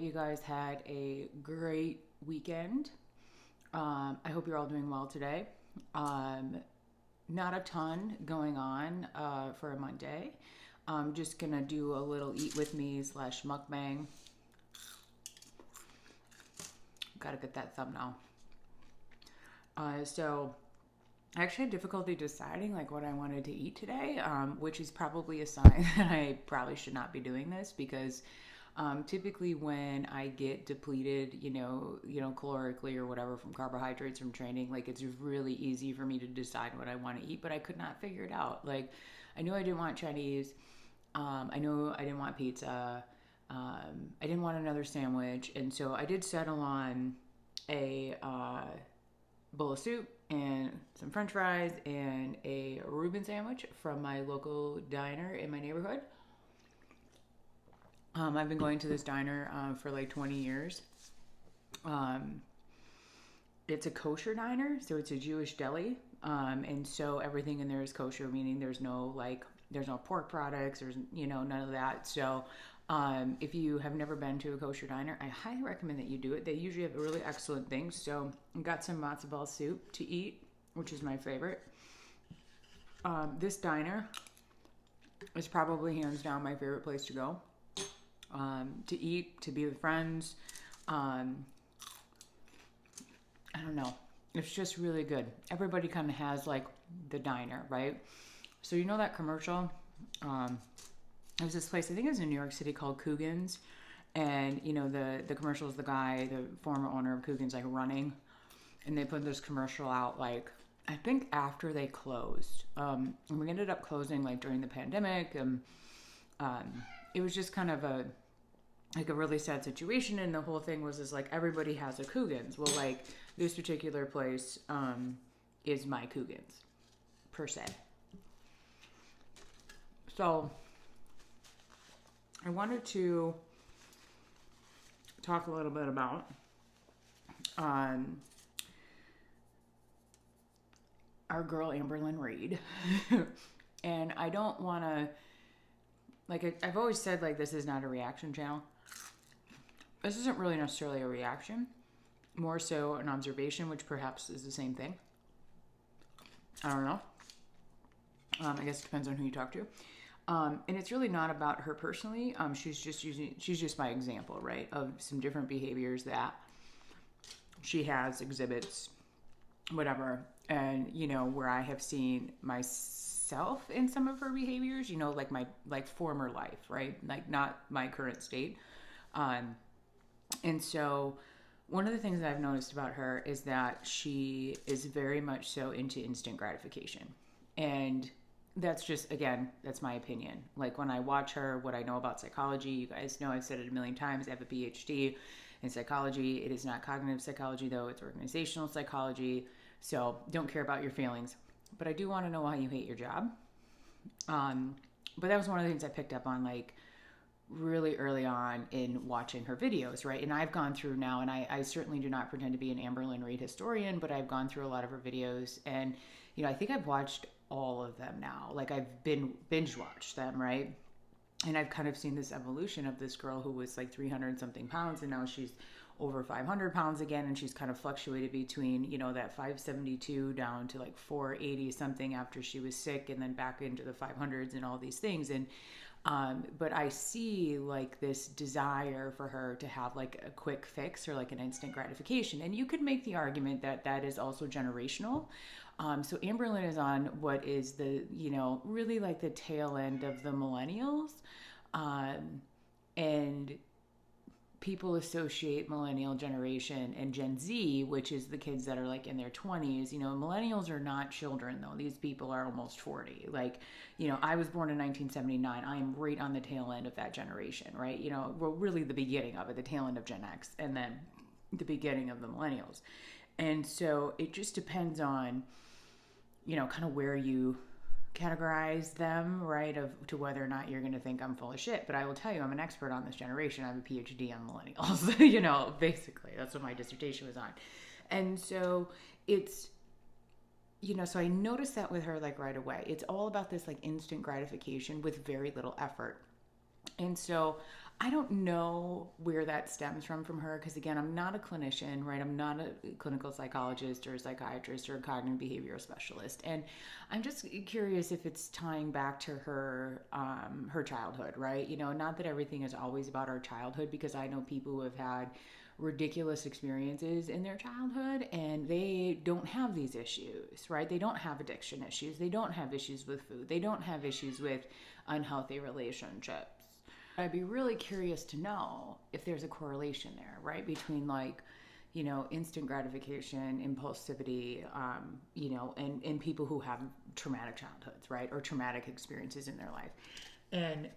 you guys had a great weekend. I hope you're all doing well today. Um, Not a ton going on for a Monday. I'm just gonna do a little eat with me slash mukbang. Gotta get that thumbnail. So I actually had difficulty deciding like what I wanted to eat today, which is probably a sign that I probably should not be doing this because typically when I get depleted, calorically or whatever from carbohydrates from training, like it's really easy for me to decide what I want to eat, but I could not figure it out. Like I knew I didn't want Chinese. I knew I didn't want pizza. I didn't want another sandwich, and so I did settle on a bowl of soup and some french fries and a Reuben sandwich from my local diner in my neighborhood. I've been going to this diner for like 20 years. Um, it's a kosher diner, so it's a Jewish deli. And so everything in there is kosher, meaning there's no pork products, there's, none of that. So if you have never been to a kosher diner, I highly recommend that you do it. They usually have really excellent things. So I got some matzo ball soup to eat, which is my favorite. This diner is probably hands down my favorite place to go, to eat, to be with friends. I don't know. It's just really good. Everybody kind of has like the diner, right? So you know that commercial? There's this place, I think it was in New York City, called Coogan's. And, the commercial is the guy, the former owner of Coogan's, like running. And they put this commercial out, like, I think after they closed. And we ended up closing, like, during the pandemic. And it was just kind of a really sad situation, and the whole thing was like everybody has a Coogan's. Well, like this particular place is my Coogan's per se. So I wanted to talk a little bit about our girl Amberlynn Reid. And I don't want to, like, I've always said, like, this is not a reaction channel. This isn't really necessarily a reaction, more so an observation, which perhaps is the same thing. I don't know. I guess it depends on who you talk to. And it's really not about her personally. She's just my example, right, of some different behaviors that she has, exhibits, whatever. And, where I have seen myself in some of her behaviors, like my, like former life, right? Like not my current state. And so one of the things that I've noticed about her is that she is very much so into instant gratification. And that's just, again, that's my opinion. Like when I watch her, what I know about psychology, you guys know I've said it a million times, I have a PhD in psychology. It is not cognitive psychology though, it's organizational psychology. So don't care about your feelings. But I do want to know why you hate your job. But that was one of the things I picked up on, like, really early on in watching her videos, right? And I've gone through now, and I certainly do not pretend to be an Amberlynn Reid historian, but I've gone through a lot of her videos, and I think I've watched all of them now. Like I've been binge watched them, right? And I've kind of seen this evolution of this girl who was like 300 something pounds, and now she's over 500 pounds again, and she's kind of fluctuated between that 572 down to like 480 something after she was sick, and then back into the 500s and all these things. And but I see like this desire for her to have like a quick fix or like an instant gratification. And you could make the argument that that is also generational. So Amberlynn is on what is the, really like the tail end of the millennials. And people associate millennial generation and Gen Z, which is the kids that are like in their 20s. Millennials are not children though. These people are almost 40. Like, I was born in 1979. I am right on the tail end of that generation, right? Well, really the beginning of it, the tail end of Gen X, and then the beginning of the millennials. And so it just depends on, kind of where you categorize them, right, to whether or not you're going to think I'm full of shit. But I will tell you, I'm an expert on this generation. I have a PhD on millennials. Basically that's what my dissertation was on. And so it's, so I noticed that with her, like right away. It's all about this like instant gratification with very little effort. And so I don't know where that stems from her, because again, I'm not a clinician, right? I'm not a clinical psychologist or a psychiatrist or a cognitive behavioral specialist, and I'm just curious if it's tying back to her childhood, right? Not that everything is always about our childhood, because I know people who have had ridiculous experiences in their childhood and they don't have these issues, right? They don't have addiction issues. They don't have issues with food. They don't have issues with unhealthy relationships. I'd be really curious to know if there's a correlation there, right? Between like, instant gratification, impulsivity, and people who have traumatic childhoods, right? Or traumatic experiences in their life. And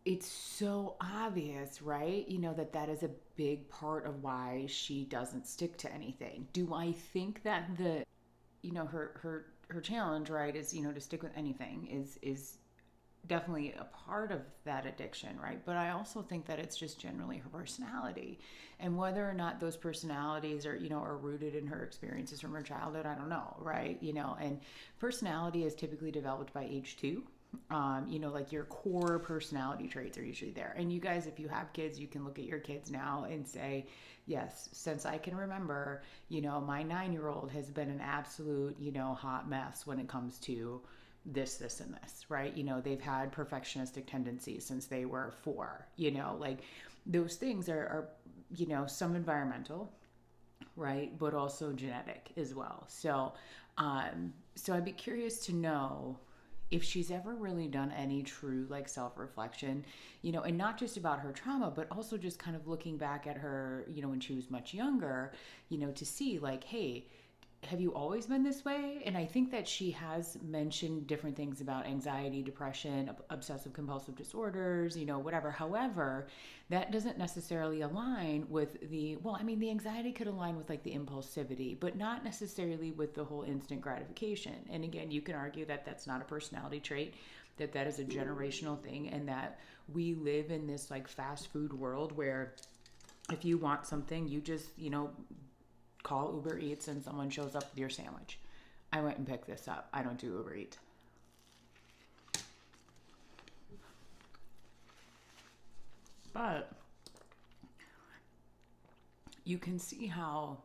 it's so obvious, right? That is a big part of why she doesn't stick to anything. Do I think that her challenge, right, is, to stick with anything is definitely a part of that addiction, right? But I also think that it's just generally her personality, and whether or not those personalities are rooted in her experiences from her childhood, I don't know, right? And personality is typically developed by age 2. Like your core personality traits are usually there. And you guys, if you have kids, you can look at your kids now and say, yes, since I can remember, my 9-year-old has been an absolute, hot mess when it comes to this, and this, right? They've had perfectionistic tendencies since they were 4, like those things are some environmental, right? But also genetic as well. So I'd be curious to know if she's ever really done any true like self-reflection, and not just about her trauma, but also just kind of looking back at her, when she was much younger, to see like, hey, have you always been this way? And I think that she has mentioned different things about anxiety, depression, obsessive compulsive disorders, whatever. However, that doesn't necessarily align with the anxiety could align with like the impulsivity, but not necessarily with the whole instant gratification. And again, you can argue that that's not a personality trait, that is a generational thing, and that we live in this like fast food world where if you want something, you just, call Uber Eats and someone shows up with your sandwich. I went and picked this up. I don't do Uber Eats. But you can see how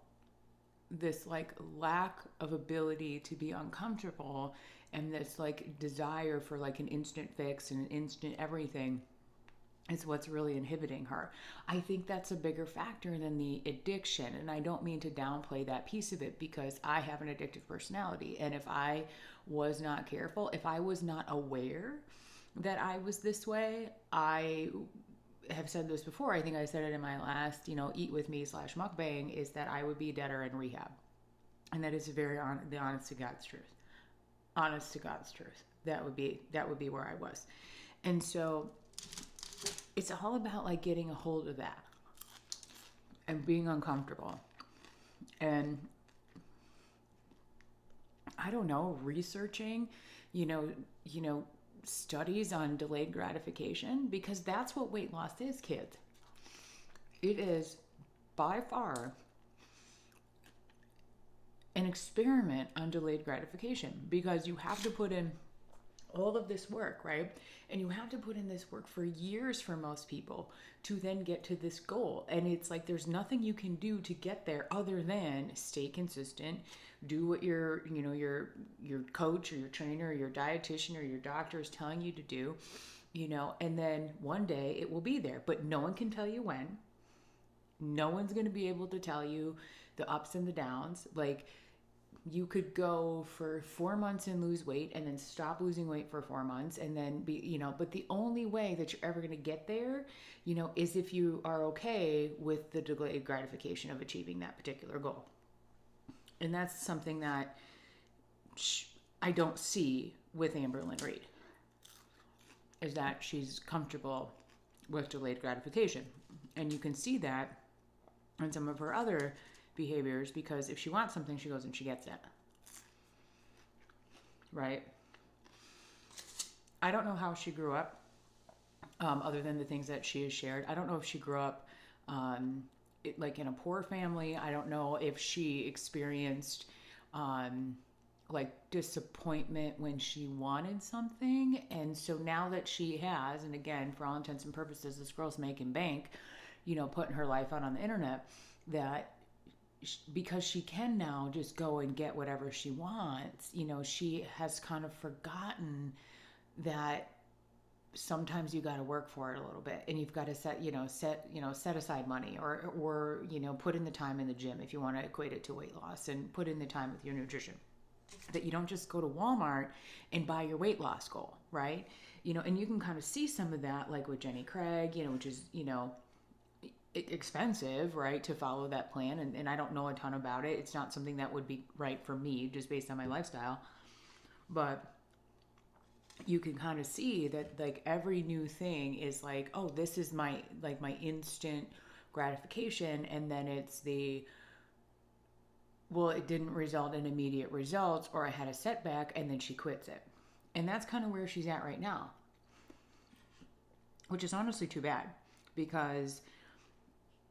this like lack of ability to be uncomfortable and this like desire for like an instant fix and an instant everything is what's really inhibiting her. I think that's a bigger factor than the addiction. And I don't mean to downplay that piece of it, because I have an addictive personality. And if I was not careful, if I was not aware that I was this way, I have said this before. I think I said it in my last, Eat With Me / Mukbang, is that I would be dead or in rehab. And that is the honest to God's truth. Honest to God's truth. That would be where I was. And so it's all about like getting a hold of that and being uncomfortable. And I don't know, researching, studies on delayed gratification, because that's what weight loss is, kids. It is by far an experiment on delayed gratification, because you have to put in all of this work, right? And you have to put in this work for years for most people to then get to this goal. And it's like there's nothing you can do to get there other than stay consistent, do what your coach or your trainer or your dietitian or your doctor is telling you to do, and then one day it will be there. But no one can tell you when. No one's going to be able to tell you the ups and the downs. Like, you could go for 4 months and lose weight and then stop losing weight for 4 months and then be, but the only way that you're ever going to get there, is if you are okay with the delayed gratification of achieving that particular goal. And that's something that I don't see with Amberlynn Reid, is that she's comfortable with delayed gratification. And you can see that in some of her other behaviors, because if she wants something, she goes and she gets it. Right? I don't know how she grew up, other than the things that she has shared. I don't know if she grew up like in a poor family. I don't know if she experienced like disappointment when she wanted something. And so now that she has, and again, for all intents and purposes, this girl's making bank, putting her life out on the internet, that because she can now just go and get whatever she wants, she has kind of forgotten that sometimes you got to work for it a little bit, and you've got to set aside money, or put in the time in the gym if you want to equate it to weight loss, and put in the time with your nutrition. That you don't just go to Walmart and buy your weight loss goal, right? And you can kind of see some of that, like with Jenny Craig, which is, expensive, right, to follow that plan. And I don't know a ton about it. It's not something that would be right for me just based on my lifestyle. But you can kind of see that, like, every new thing is like, oh, this is my instant gratification. And then it's well, it didn't result in immediate results, or I had a setback, and then she quits it. And that's kind of where she's at right now, which is honestly too bad, because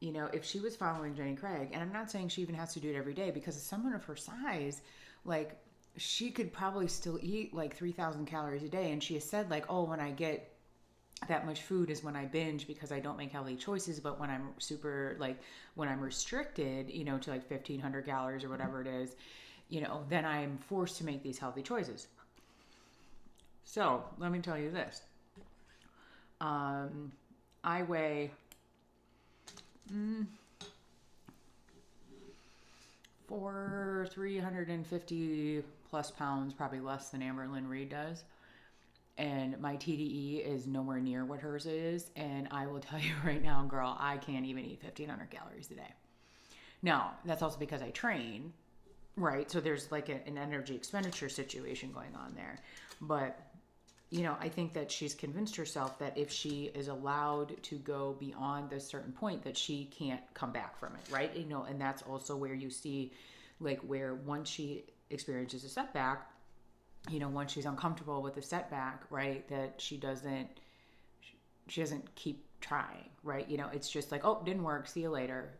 if she was following Jenny Craig, and I'm not saying she even has to do it every day, because as someone of her size, like, she could probably still eat like 3,000 calories a day. And she has said, like, oh, when I get that much food is when I binge, because I don't make healthy choices. But when I'm when I'm restricted, to like 1,500 calories or whatever it is, then I'm forced to make these healthy choices. So let me tell you this. I weigh for 350 plus pounds, probably less than Amberlynn Reid does. And my TDE is nowhere near what hers is. And I will tell you right now, girl, I can't even eat 1,500 calories a day. Now, that's also because I train, right? So there's like an energy expenditure situation going on there. But, I think that she's convinced herself that if she is allowed to go beyond a certain point, that she can't come back from it, right? And that's also where you see, like, where once she experiences a setback, once she's uncomfortable with the setback, right, that she doesn't keep trying, right? It's just like, oh, didn't work, see you later.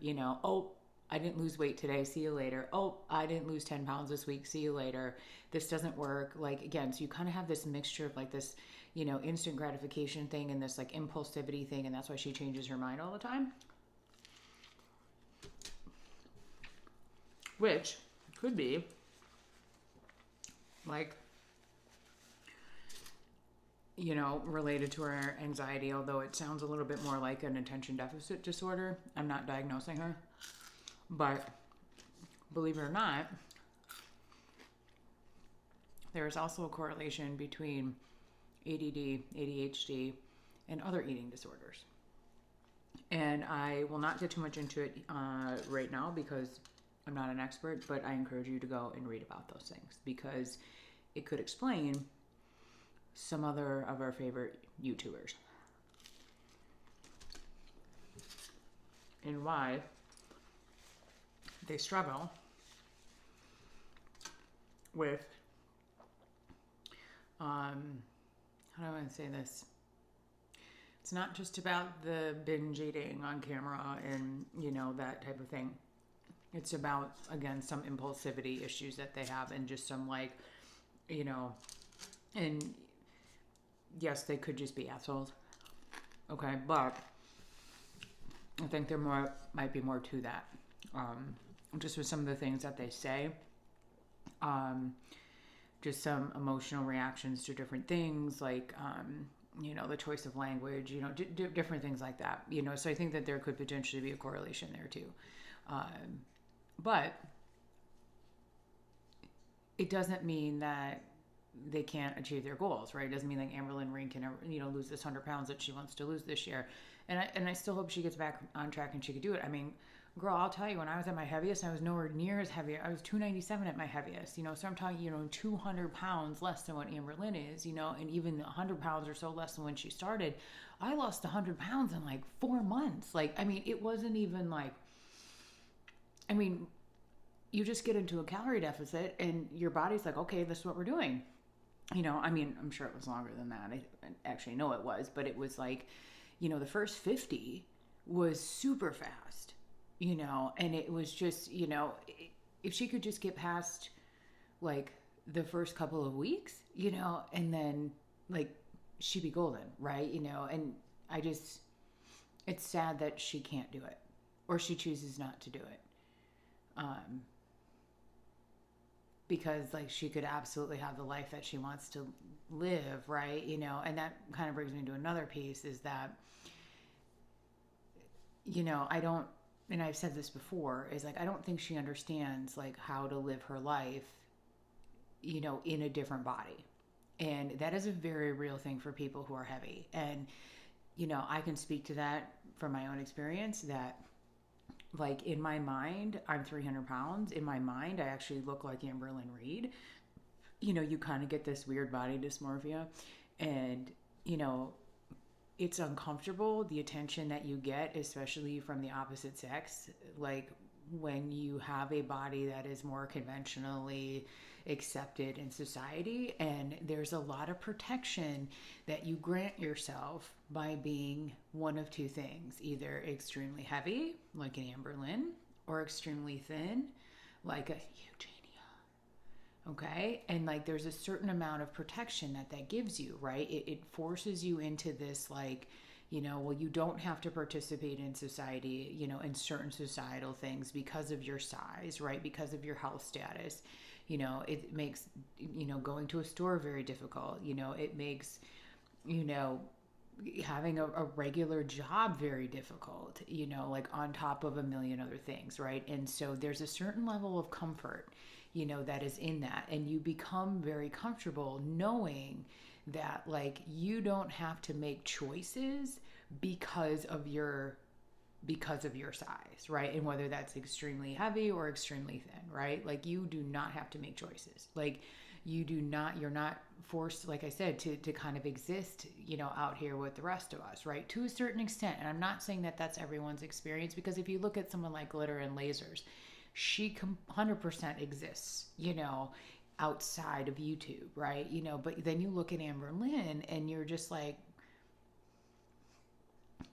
Oh, I didn't lose weight today, see you later. Oh, I didn't lose 10 pounds this week, see you later. This doesn't work. Like, again, so you kind of have this mixture of like this, instant gratification thing and this like impulsivity thing, and that's why she changes her mind all the time. Which could be like, related to her anxiety, although it sounds a little bit more like an attention deficit disorder. I'm not diagnosing her, but believe it or not, there is also a correlation between ADD, ADHD, and other eating disorders. And I will not get too much into it right now, because I'm not an expert, but I encourage you to go and read about those things, because it could explain some other of our favorite YouTubers and why they struggle with, how do I want to say this? It's not just about the binge eating on camera and, that type of thing. It's about, again, some impulsivity issues that they have, and just some like, and yes, they could just be assholes. Okay, but I think there might be more to that. Just with some of the things that they say. Just some emotional reactions to different things, like, the choice of language, different things like that. So I think that there could potentially be a correlation there too. But it doesn't mean that they can't achieve their goals, right? It doesn't mean like Amberlynn Reid can, lose this 100 pounds that she wants to lose this year. And I still hope she gets back on track and she could do it. I mean, girl, I'll tell you, when I was at my heaviest, I was nowhere near as heavy. I was 297 at my heaviest, so I'm talking, 200 pounds less than what Amberlynn is, and even 100 pounds or so less than when she started. I lost 100 pounds in like 4 months. Like, I mean, it wasn't even like, you just get into a calorie deficit and your body's like, okay, this is what we're doing. I'm sure it was longer than that. I actually know it was, but it was like, the first 50 was super fast, and it was just, if she could just get past like the first couple of weeks, and then like she'd be golden, right? And I just, it's sad that she can't do it or she chooses not to do it. Because like she could absolutely have the life that she wants to live, right? And that kind of brings me to another piece is that, I don't, and I've said this before, is like, I don't think she understands like how to live her life, in a different body. And that is a very real thing for people who are heavy. And, I can speak to that from my own experience that like in my mind, I'm 300 pounds. In my mind, I actually look like Amberlynn Reid. You kind of get this weird body dysmorphia and, it's uncomfortable, the attention that you get, especially from the opposite sex. Like when you have a body that is more conventionally accepted in society, and there's a lot of protection that you grant yourself by being one of two things, either extremely heavy like an Amberlynn or extremely thin like a Eugenia. Okay, and like there's a certain amount of protection that gives you, right? It forces you into this like, well, you don't have to participate in society, in certain societal things because of your size, right? Because of your health status. It makes, going to a store very difficult. It makes, having a regular job very difficult, like on top of a million other things, right? And so there's a certain level of comfort, that is in that. And you become very comfortable knowing that like you don't have to make choices because of your size, right? And whether that's extremely heavy or extremely thin, right? Like you do not have to make choices. Like you're not forced, like I said, to kind of exist, out here with the rest of us, right? To a certain extent. And I'm not saying that that's everyone's experience, because if you look at someone like Glitter and Lasers, she 100% exists, outside of YouTube, right? But then you look at Amberlynn and you're just like,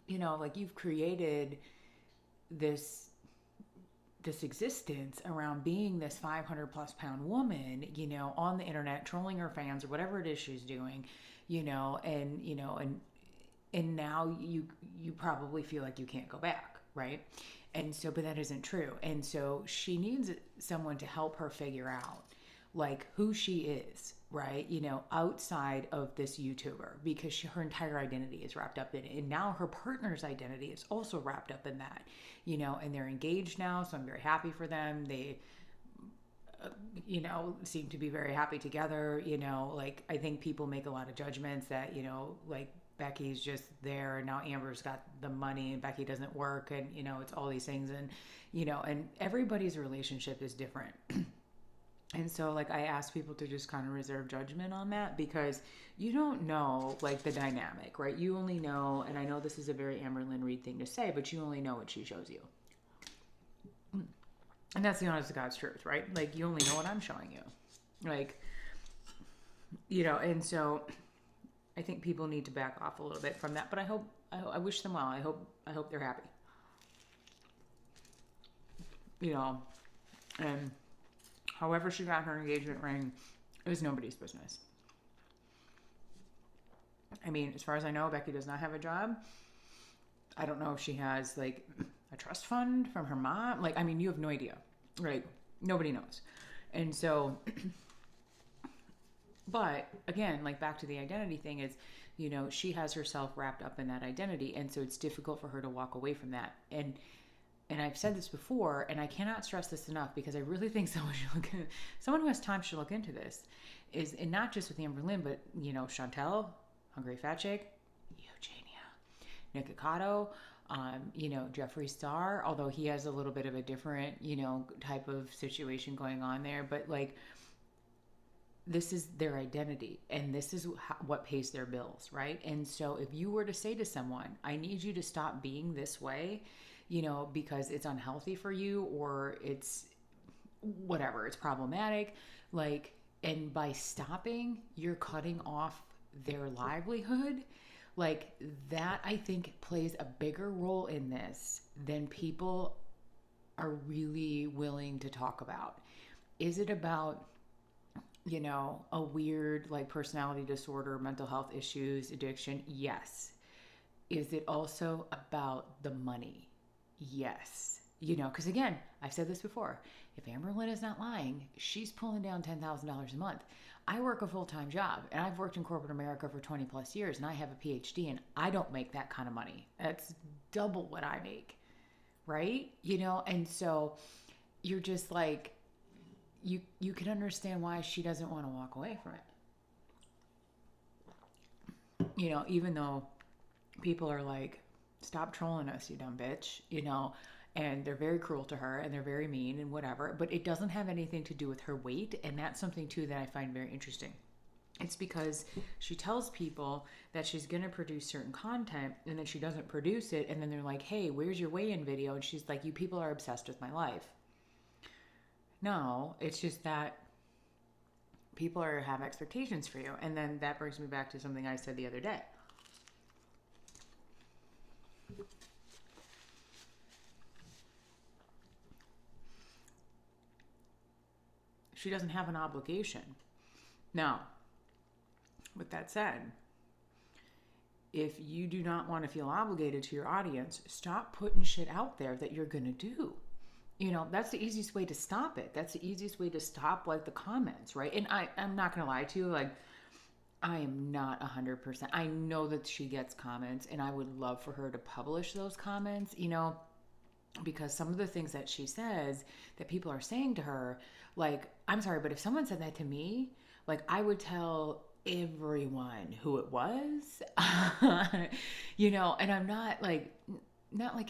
like you've created this existence around being this 500 plus pound woman, on the internet, trolling her fans or whatever it is she's doing, and now you probably feel like you can't go back, right? And so, but that isn't true. And so she needs someone to help her figure out like who she is, right? Outside of this YouTuber, because her entire identity is wrapped up in it. And now her partner's identity is also wrapped up in that, and they're engaged now. So I'm very happy for them. They, seem to be very happy together. Like I think people make a lot of judgments that, like Becky's just there and now Amber's got the money and Becky doesn't work, and, it's all these things. And, and everybody's relationship is different. And so like I ask people to just kind of reserve judgment on that, because you don't know like the dynamic, right? You only know, and I know this is a very Amberlynn Reid thing to say, but you only know what she shows you. And that's the honest to God's truth, right? Like you only know what I'm showing you. Like, and so I think people need to back off a little bit from that, but I wish them well. I hope they're happy. And however she got her engagement ring, it was nobody's business. I mean, as far as I know, Becky does not have a job. I don't know if she has like a trust fund from her mom. Like, I mean, you have no idea, right? Nobody knows. And so, but again, like back to the identity thing is, she has herself wrapped up in that identity. And so it's difficult for her to walk away from that. And I've said this before, and I cannot stress this enough, because I really think someone who has time should look into this, and not just with Amberlynn, but, Chantel, Hungry Fat Chick, Eugenia, Nick Ocado, Jeffree Star, although he has a little bit of a different, type of situation going on there, but like, this is their identity, and this is what pays their bills, right? And so if you were to say to someone, I need you to stop being this way, because it's unhealthy for you, or it's whatever, it's problematic, like, and by stopping, you're cutting off their livelihood, like that, I think plays a bigger role in this than people are really willing to talk about. Is it about a weird like personality disorder, mental health issues, addiction? Yes. Is it also about the money? Yes. Because again, I've said this before. If Amberlynn is not lying, she's pulling down $10,000 a month. I work a full time job and I've worked in corporate America for 20 plus years and I have a PhD and I don't make that kind of money. That's double what I make, right? And so you're just like, you can understand why she doesn't want to walk away from it. Even though people are like, stop trolling us, you dumb bitch, and they're very cruel to her and they're very mean and whatever, but it doesn't have anything to do with her weight. And that's something too that I find very interesting. It's because she tells people that she's going to produce certain content and then she doesn't produce it. And then they're like, hey, where's your weigh-in video? And she's like, you people are obsessed with my life. No, it's just that people have expectations for you. And then that brings me back to something I said the other day. She doesn't have an obligation. Now, with that said, if you do not want to feel obligated to your audience, stop putting shit out there that you're going to do. That's the easiest way to stop it. That's the easiest way to stop like the comments, right? And I'm not going to lie to you, like I am not 100%. I know that she gets comments and I would love for her to publish those comments, because some of the things that she says that people are saying to her, like, I'm sorry, but if someone said that to me, like I would tell everyone who it was, and I'm not like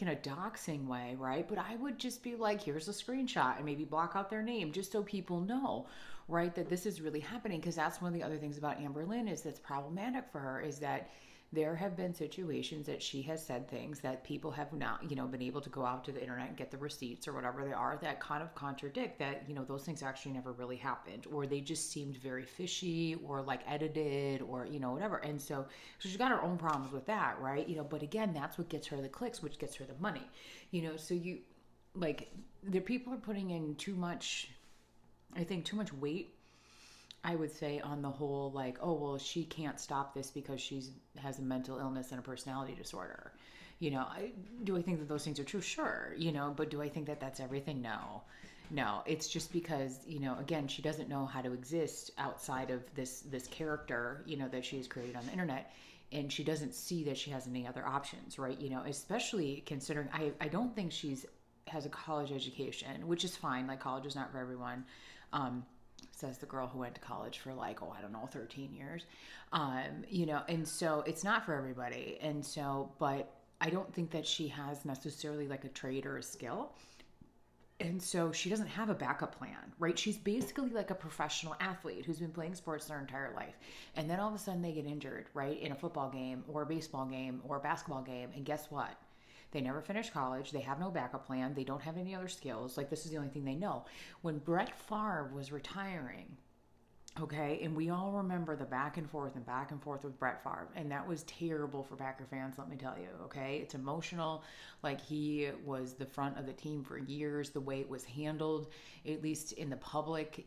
in a doxing way, right? But I would just be like, here's a screenshot and maybe block out their name just so people know, right, that this is really happening. Because that's one of the other things about Amberlynn is that's problematic for her is that there have been situations that she has said things that people have not, been able to go out to the internet and get the receipts or whatever they are that kind of contradict that, those things actually never really happened, or they just seemed very fishy or like edited or, whatever. And so she's got her own problems with that, right? But again, that's what gets her the clicks, which gets her the money, so the people are putting in too much weight, I would say, on the whole, like, oh, well, she can't stop this because has a mental illness and a personality disorder. Do I think that those things are true? Sure. But do I think that that's everything? No, it's just because, again, she doesn't know how to exist outside of this character, that she has created on the internet. And she doesn't see that she has any other options, right? Especially considering, I don't think has a college education, which is fine. Like, college is not for everyone. Says the girl who went to college for 13 years. And so it's not for everybody. And so, but I don't think that she has necessarily like a trade or a skill. And so she doesn't have a backup plan, right? She's basically like a professional athlete who's been playing sports their entire life. And then all of a sudden they get injured, right? In a football game or a baseball game or a basketball game. And guess what? They never finished college. They have no backup plan. They don't have any other skills. Like, this is the only thing they know. When Brett Favre was retiring, okay, and we all remember the back and forth with Brett Favre, and that was terrible for Packer fans, let me tell you, okay? It's emotional. Like, he was the front of the team for years. The way it was handled, at least in the public,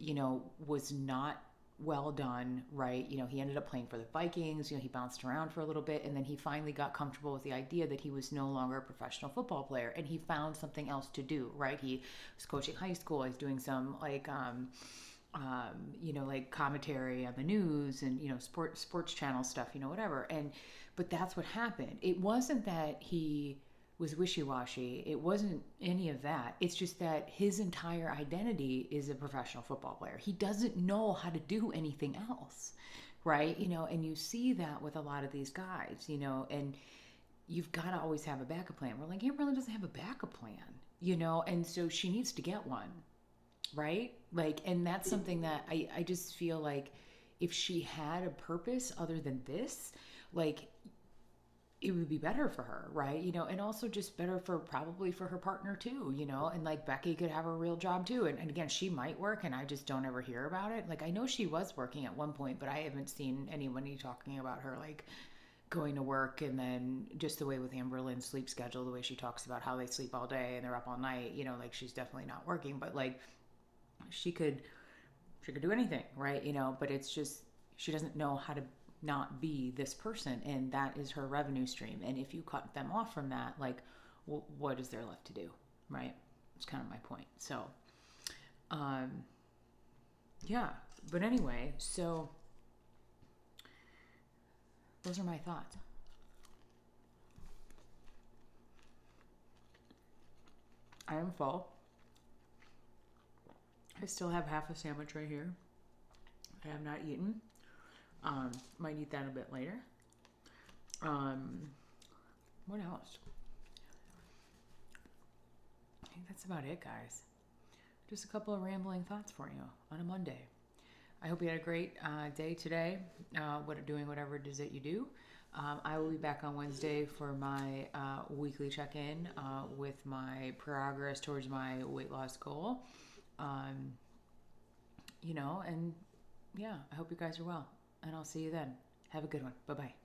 was not well done, right? He ended up playing for the Vikings. He bounced around for a little bit, and then he finally got comfortable with the idea that he was no longer a professional football player, and he found something else to do, right? He was coaching high school. He's doing some like commentary on the news and sports channel stuff, whatever. But that's what happened. It wasn't that he was wishy-washy. It wasn't any of that. It's just that his entire identity is a professional football player. He doesn't know how to do anything else, right? And you see that with a lot of these guys, and you've got to always have a backup plan. We're like, he really doesn't have a backup plan, and so she needs to get one, right? Like, and that's something that I just feel like if she had a purpose other than this, like, it would be better for her, right? And also just better probably for her partner too, and like Becky could have a real job too. And again, she might work and I just don't ever hear about it. Like, I know she was working at one point, but I haven't seen anybody talking about her like going to work. And then just the way with Amberlynn's sleep schedule, the way she talks about how they sleep all day and they're up all night, like she's definitely not working, but like she could She could do anything, right? But it's just, she doesn't know how to not be this person, and that is her revenue stream. And if you cut them off from that, like, what is there left to do, right? It's kind of my point. So, yeah. But anyway, so those are my thoughts. I am full. I still have half a sandwich right here. I have not eaten. Might eat that a bit later. What else? I think that's about it, guys. Just a couple of rambling thoughts for you on a Monday. I hope you had a great day today, doing whatever it is that you do. I will be back on Wednesday for my weekly check-in with my progress towards my weight loss goal. And yeah, I hope you guys are well, and I'll see you then. Have a good one. Bye-bye.